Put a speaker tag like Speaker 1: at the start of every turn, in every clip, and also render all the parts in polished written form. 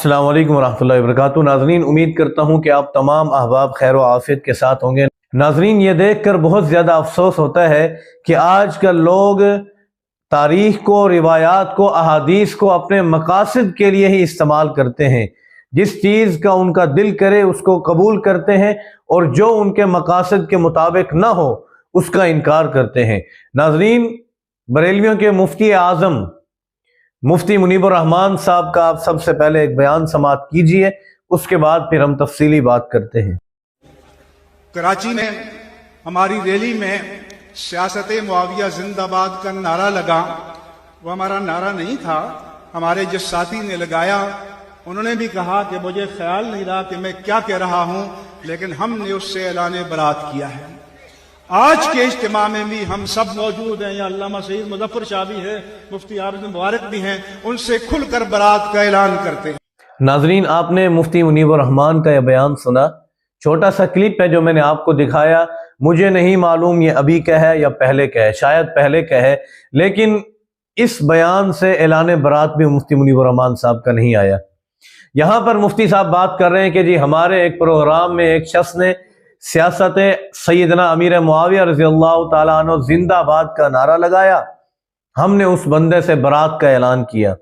Speaker 1: السلام علیکم ورحمۃ اللہ وبرکاتہ۔ ناظرین، امید کرتا ہوں کہ آپ تمام احباب خیر و عافیت کے ساتھ ہوں گے۔ ناظرین، یہ دیکھ کر بہت زیادہ افسوس ہوتا ہے کہ آج کل لوگ تاریخ کو، روایات کو، احادیث کو اپنے مقاصد کے لیے ہی استعمال کرتے ہیں۔ جس چیز کا ان کا دل کرے اس کو قبول کرتے ہیں، اور جو ان کے مقاصد کے مطابق نہ ہو اس کا انکار کرتے ہیں۔ ناظرین، بریلویوں کے مفتی اعظم مفتی منیب الرحمان صاحب کا آپ سب سے پہلے ایک بیان سماعت کیجئے، اس کے بعد پھر ہم تفصیلی بات کرتے ہیں۔
Speaker 2: کراچی میں ہماری ریلی میں سیاست معاویہ زندہ باد کا نعرہ لگا۔ وہ ہمارا نعرہ نہیں تھا، ہمارے جس ساتھی نے لگایا انہوں نے بھی کہا کہ مجھے خیال نہیں رہا کہ میں کیا کہہ رہا ہوں، لیکن ہم نے اس سے اعلان برات کیا ہے۔ آج کے اجتماع میں بھی ہم سب موجود ہیں، یا علامہ سید مظفر شاہ بھی ہے، مفتی عارض مبارک بھی ہیں، ان سے کھل کر برات کا اعلان کرتے ہیں۔
Speaker 1: ناظرین، آپ نے مفتی منیب الرحمان کا یہ بیان سنا، چھوٹا سا کلپ ہے جو میں نے آپ کو دکھایا۔ مجھے نہیں معلوم یہ ابھی کا ہے یا پہلے کا ہے، شاید پہلے کا ہے، لیکن اس بیان سے اعلان برات بھی مفتی منیب الرحمان صاحب کا نہیں آیا۔ یہاں پر مفتی صاحب بات کر رہے ہیں کہ جی ہمارے ایک پروگرام میں ایک شخص نے سیاست سیدنا امیر معاویہ رضی اللہ تعالیٰ عنہ زندہ باد کا نعرہ لگایا، ہم نے اس بندے سے برات کا اعلان کیا،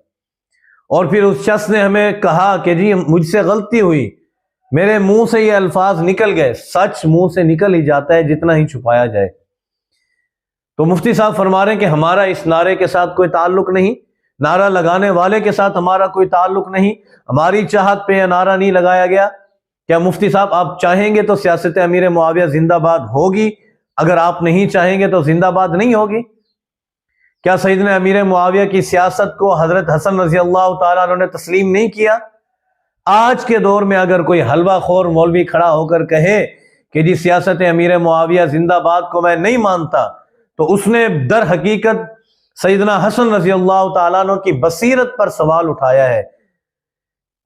Speaker 1: اور پھر اس شخص نے ہمیں کہا کہ جی مجھ سے غلطی ہوئی، میرے منہ سے یہ الفاظ نکل گئے۔ سچ منہ سے نکل ہی جاتا ہے جتنا ہی چھپایا جائے۔ تو مفتی صاحب فرما رہے ہیں کہ ہمارا اس نعرے کے ساتھ کوئی تعلق نہیں، نعرہ لگانے والے کے ساتھ ہمارا کوئی تعلق نہیں، ہماری چاہت پہ یہ نعرہ نہیں لگایا گیا۔ کیا مفتی صاحب آپ چاہیں گے تو سیاست امیر معاویہ زندہ باد ہوگی، اگر آپ نہیں چاہیں گے تو زندہ باد نہیں ہوگی؟ کیا سیدنا امیر معاویہ کی سیاست کو حضرت حسن رضی اللہ تعالیٰ عنہ نے تسلیم نہیں کیا؟ آج کے دور میں اگر کوئی حلوہ خور مولوی کھڑا ہو کر کہے کہ جی سیاست امیر معاویہ زندہ باد کو میں نہیں مانتا، تو اس نے در حقیقت سیدنا حسن رضی اللہ تعالیٰ عنہ کی بصیرت پر سوال اٹھایا ہے۔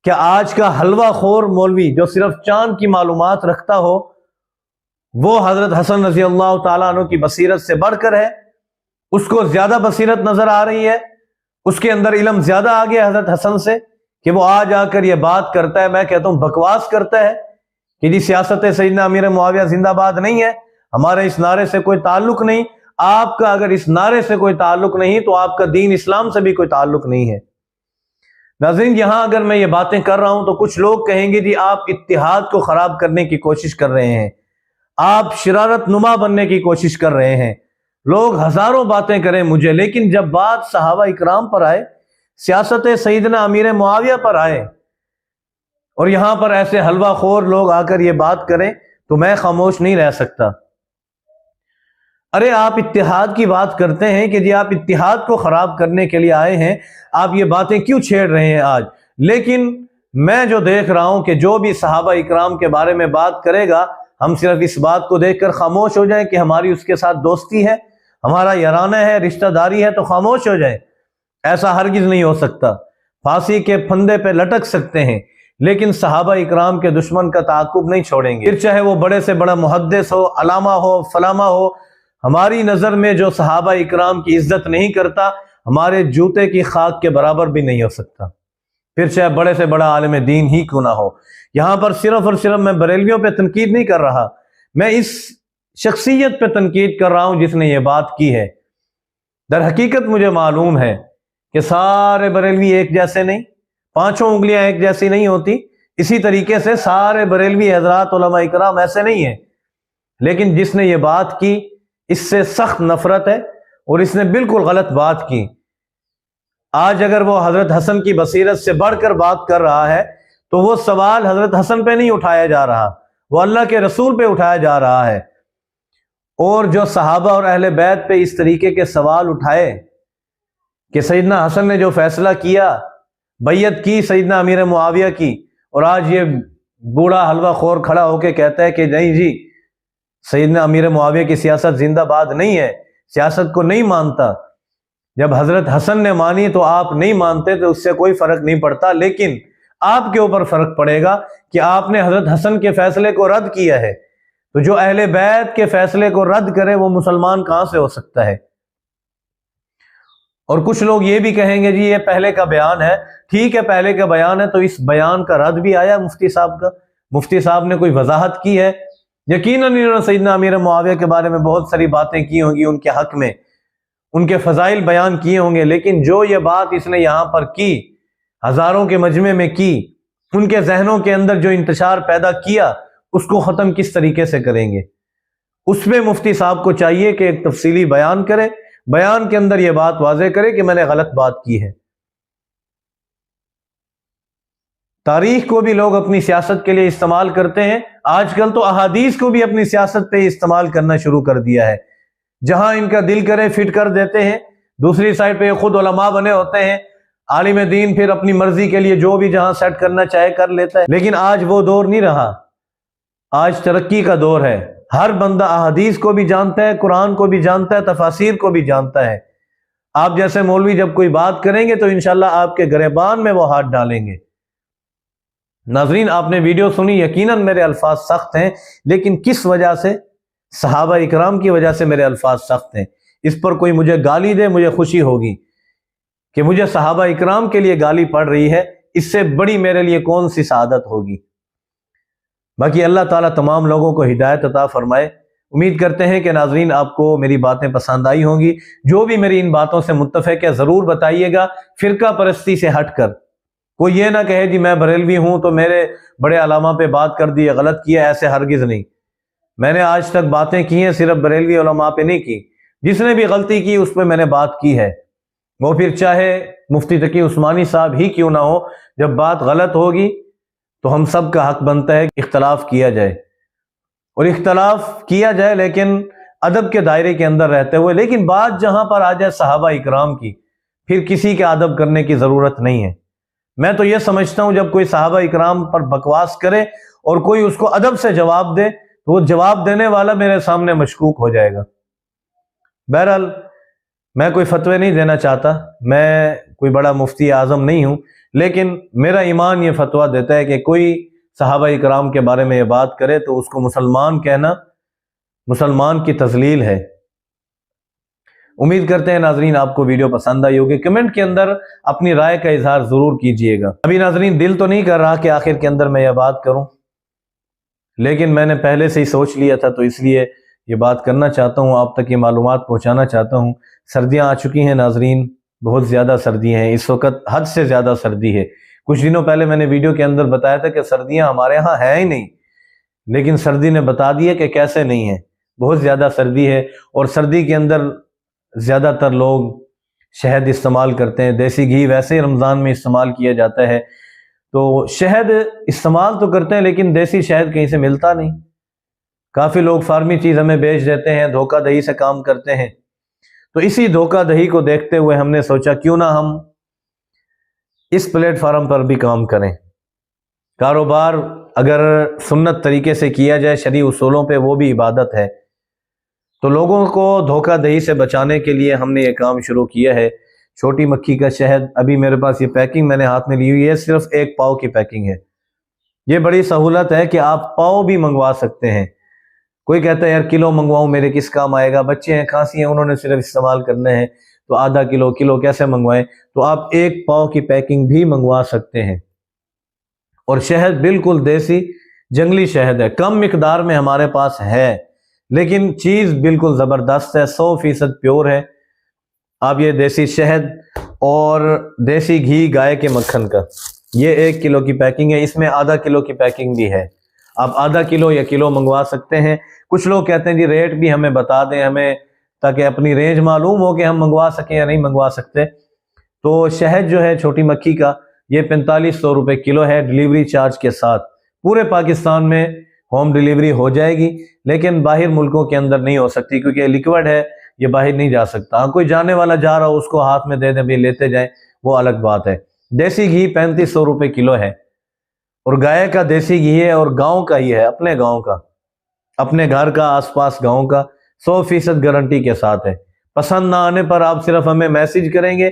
Speaker 1: کیا آج کا حلوہ خور مولوی جو صرف چاند کی معلومات رکھتا ہو وہ حضرت حسن رضی اللہ تعالیٰ عنہ کی بصیرت سے بڑھ کر ہے؟ اس کو زیادہ بصیرت نظر آ رہی ہے، اس کے اندر علم زیادہ آ گیا حضرت حسن سے کہ وہ آج آ کر یہ بات کرتا ہے، میں کہتا ہوں بکواس کرتا ہے کہ جی سیاست سیدنا امیر معاویہ زندہ باد نہیں ہے، ہمارے اس نعرے سے کوئی تعلق نہیں۔ آپ کا اگر اس نعرے سے کوئی تعلق نہیں تو آپ کا دین اسلام سے بھی کوئی تعلق نہیں ہے۔ ناظرین، یہاں اگر میں یہ باتیں کر رہا ہوں تو کچھ لوگ کہیں گے جی آپ اتحاد کو خراب کرنے کی کوشش کر رہے ہیں، آپ شرارت نما بننے کی کوشش کر رہے ہیں۔ لوگ ہزاروں باتیں کریں مجھے، لیکن جب بات صحابہ اکرام پر آئے، سیاست سیدنا امیر معاویہ پر آئے، اور یہاں پر ایسے حلوہ خور لوگ آ کر یہ بات کریں تو میں خاموش نہیں رہ سکتا۔ ارے آپ اتحاد کی بات کرتے ہیں کہ جی آپ اتحاد کو خراب کرنے کے لیے آئے ہیں، آپ یہ باتیں کیوں چھیڑ رہے ہیں آج؟ لیکن میں جو دیکھ رہا ہوں کہ جو بھی صحابہ اکرام کے بارے میں بات کرے گا، ہم صرف اس بات کو دیکھ کر خاموش ہو جائیں کہ ہماری اس کے ساتھ دوستی ہے، ہمارا یارانہ ہے، رشتہ داری ہے، تو خاموش ہو جائیں؟ ایسا ہرگز نہیں ہو سکتا۔ پھانسی کے پھندے پہ لٹک سکتے ہیں لیکن صحابہ اکرام کے دشمن کا تعاقب نہیں چھوڑیں گے، پھر چاہے وہ بڑے سے بڑا محدث ہو، علامہ ہو، فلامہ ہو۔ ہماری نظر میں جو صحابہ اکرام کی عزت نہیں کرتا، ہمارے جوتے کی خاک کے برابر بھی نہیں ہو سکتا، پھر چاہے بڑے سے بڑا عالم دین ہی کیوں نہ ہو۔ یہاں پر صرف اور صرف میں بریلویوں پہ تنقید نہیں کر رہا، میں اس شخصیت پہ تنقید کر رہا ہوں جس نے یہ بات کی ہے۔ در حقیقت مجھے معلوم ہے کہ سارے بریلوی ایک جیسے نہیں، پانچوں انگلیاں ایک جیسی نہیں ہوتی، اسی طریقے سے سارے بریلوی حضرات علماء اکرام ایسے نہیں ہیں، لیکن جس نے یہ بات کی اس سے سخت نفرت ہے، اور اس نے بالکل غلط بات کی۔ آج اگر وہ حضرت حسن کی بصیرت سے بڑھ کر بات کر رہا ہے تو وہ سوال حضرت حسن پہ نہیں اٹھایا جا رہا، وہ اللہ کے رسول پہ اٹھایا جا رہا ہے۔ اور جو صحابہ اور اہل بیت پہ اس طریقے کے سوال اٹھائے کہ سیدنا حسن نے جو فیصلہ کیا، بیعت کی سیدنا امیر معاویہ کی، اور آج یہ بوڑھا حلوہ خور کھڑا ہو کے کہتا ہے کہ نہیں جی سیدنا امیر معاویہ کی سیاست زندہ باد نہیں ہے، سیاست کو نہیں مانتا۔ جب حضرت حسن نے مانی تو آپ نہیں مانتے، تو اس سے کوئی فرق نہیں پڑتا، لیکن آپ کے اوپر فرق پڑے گا کہ آپ نے حضرت حسن کے فیصلے کو رد کیا ہے۔ تو جو اہل بیت کے فیصلے کو رد کرے وہ مسلمان کہاں سے ہو سکتا ہے؟ اور کچھ لوگ یہ بھی کہیں گے جی یہ پہلے کا بیان ہے. ٹھیک ہے پہلے کا بیان ہے تو اس بیان کا رد بھی آیا مفتی صاحب کا؟ مفتی صاحب نے کوئی وضاحت کی ہے؟ یقیناً انہوں نے سیدنا امیر معاویہ کے بارے میں بہت ساری باتیں کی ہوں گی، ان کے حق میں ان کے فضائل بیان کیے ہوں گے، لیکن جو یہ بات اس نے یہاں پر کی، ہزاروں کے مجمع میں کی، ان کے ذہنوں کے اندر جو انتشار پیدا کیا، اس کو ختم کس طریقے سے کریں گے؟ اس میں مفتی صاحب کو چاہیے کہ ایک تفصیلی بیان کرے، بیان کے اندر یہ بات واضح کرے کہ میں نے غلط بات کی ہے. تاریخ کو بھی لوگ اپنی سیاست کے لیے استعمال کرتے ہیں. آج کل تو احادیث کو بھی اپنی سیاست پہ استعمال کرنا شروع کر دیا ہے. جہاں ان کا دل کرے فٹ کر دیتے ہیں. دوسری سائڈ پہ خود علماء بنے ہوتے ہیں، عالم دین پھر اپنی مرضی کے لیے جو بھی جہاں سیٹ کرنا چاہے کر لیتا ہے. لیکن آج وہ دور نہیں رہا، آج ترقی کا دور ہے. ہر بندہ احادیث کو بھی جانتا ہے، قرآن کو بھی جانتا ہے، تفاسیر کو بھی جانتا ہے. آپ جیسے مولوی جب کوئی بات کریں گے تو انشاءاللہ آپ کے گریبان میں وہ ہاتھ ڈالیں گے. ناظرین آپ نے ویڈیو سنی، یقیناً میرے الفاظ سخت ہیں، لیکن کس وجہ سے؟ صحابہ اکرام کی وجہ سے میرے الفاظ سخت ہیں. اس پر کوئی مجھے گالی دے مجھے خوشی ہوگی کہ مجھے صحابہ اکرام کے لیے گالی پڑ رہی ہے، اس سے بڑی میرے لیے کون سی سعادت ہوگی. باقی اللہ تعالیٰ تمام لوگوں کو ہدایت عطا فرمائے. امید کرتے ہیں کہ ناظرین آپ کو میری باتیں پسند آئی ہوں گی. جو بھی میری ان باتوں سے متفق ہے ضرور بتائیے گا، فرقہ پرستی سے ہٹ کر. کوئی یہ نہ کہے جی میں بریلوی ہوں تو میرے بڑے علماء پہ بات کر دی، غلط کیا. ایسے ہرگز نہیں. میں نے آج تک باتیں کی ہیں صرف بریلوی علماء پہ نہیں کی. جس نے بھی غلطی کی اس پہ میں نے بات کی ہے، وہ پھر چاہے مفتی تقی عثمانی صاحب ہی کیوں نہ ہو. جب بات غلط ہوگی تو ہم سب کا حق بنتا ہے کہ اختلاف کیا جائے، اور اختلاف کیا جائے لیکن ادب کے دائرے کے اندر رہتے ہوئے. لیکن بات جہاں پر آ جائے صحابہ اکرام کی، پھر کسی کے ادب کرنے کی ضرورت نہیں ہے. میں تو یہ سمجھتا ہوں جب کوئی صحابہ اکرام پر بکواس کرے اور کوئی اس کو ادب سے جواب دے تو وہ جواب دینے والا میرے سامنے مشکوک ہو جائے گا. بہرحال میں کوئی فتوے نہیں دینا چاہتا، میں کوئی بڑا مفتی اعظم نہیں ہوں، لیکن میرا ایمان یہ فتویٰ دیتا ہے کہ کوئی صحابہ اکرام کے بارے میں یہ بات کرے تو اس کو مسلمان کہنا مسلمان کی تذلیل ہے. امید کرتے ہیں ناظرین آپ کو ویڈیو پسند آئی ہوگی. کمنٹ کے اندر اپنی رائے کا اظہار ضرور کیجئے گا. ابھی ناظرین دل تو نہیں کر رہا کہ آخر کے اندر میں یہ بات کروں، لیکن میں نے پہلے سے ہی سوچ لیا تھا تو اس لیے یہ بات کرنا چاہتا ہوں، آپ تک یہ معلومات پہنچانا چاہتا ہوں. سردیاں آ چکی ہیں ناظرین، بہت زیادہ سردی ہیں اس وقت، حد سے زیادہ سردی ہے. کچھ دنوں پہلے میں نے ویڈیو کے اندر بتایا تھا کہ سردیاں ہمارے ہاں ہیں ہی نہیں، لیکن سردی نے بتا دی ہے کہ کیسے نہیں ہے. بہت زیادہ سردی ہے، اور سردی کے اندر زیادہ تر لوگ شہد استعمال کرتے ہیں. دیسی گھی ویسے ہی رمضان میں استعمال کیا جاتا ہے، تو شہد استعمال تو کرتے ہیں لیکن دیسی شہد کہیں سے ملتا نہیں. کافی لوگ فارمی چیز ہمیں بیچ دیتے ہیں، دھوکہ دہی سے کام کرتے ہیں. تو اسی دھوکہ دہی کو دیکھتے ہوئے ہم نے سوچا کیوں نہ ہم اس پلیٹ فارم پر بھی کام کریں. کاروبار اگر سنت طریقے سے کیا جائے شرعی اصولوں پہ، وہ بھی عبادت ہے. تو لوگوں کو دھوکہ دہی سے بچانے کے لیے ہم نے یہ کام شروع کیا ہے. چھوٹی مکھی کا شہد، ابھی میرے پاس یہ پیکنگ میں نے ہاتھ میں لی ہوئی ہے، صرف 1 پاؤ کی پیکنگ ہے. یہ بڑی سہولت ہے کہ آپ پاؤ بھی منگوا سکتے ہیں. کوئی کہتا ہے یار کلو منگواؤں میرے کس کام آئے گا، بچے ہیں کھانسی ہیں انہوں نے صرف استعمال کرنے ہیں تو آدھا کلو کلو کیسے منگوائیں. تو آپ 1 پاؤ کی پیکنگ بھی منگوا سکتے ہیں. اور شہد بالکل دیسی جنگلی شہد ہے، کم مقدار میں ہمارے پاس ہے، لیکن چیز بالکل زبردست ہے، 100% پیور ہے. آپ یہ دیسی شہد اور دیسی گھی گائے کے مکھن کا، یہ 1 کلو کی پیکنگ ہے. اس میں آدھا کلو کی پیکنگ بھی ہے، آپ آدھا کلو یا کلو منگوا سکتے ہیں. کچھ لوگ کہتے ہیں جی ریٹ بھی ہمیں بتا دیں ہمیں، تاکہ اپنی رینج معلوم ہو کہ ہم منگوا سکیں یا نہیں منگوا سکتے. تو شہد جو ہے چھوٹی مکھی کا، یہ 4500 روپے کلو ہے ڈیلیوری چارج کے ساتھ. پورے پاکستان میں ہوم ڈیلیوری ہو جائے گی، لیکن باہر ملکوں کے اندر نہیں ہو سکتی کیونکہ لیکوڈ ہے، یہ باہر نہیں جا سکتا. کوئی جانے والا جا رہا ہو اس کو ہاتھ میں دے دیں بھی لیتے جائیں، وہ الگ بات ہے. دیسی گھی 3500 روپے کلو ہے، اور گائے کا دیسی گھی ہے، اور گاؤں کا ہی ہے، اپنے گاؤں کا، اپنے گھر کا، آس پاس گاؤں کا، 100% گارنٹی کے ساتھ ہے. پسند نہ آنے پر آپ صرف ہمیں میسج کریں گے،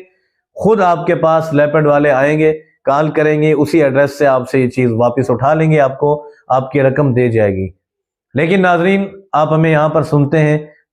Speaker 1: خود آپ کے پاس لیپڈ والے آئیں گے، کال کریں گے، اسی ایڈریس سے آپ سے یہ چیز واپس اٹھا لیں گے، آپ کو آپ کی رقم دے جائے گی. لیکن ناظرین آپ ہمیں یہاں پر سنتے ہیں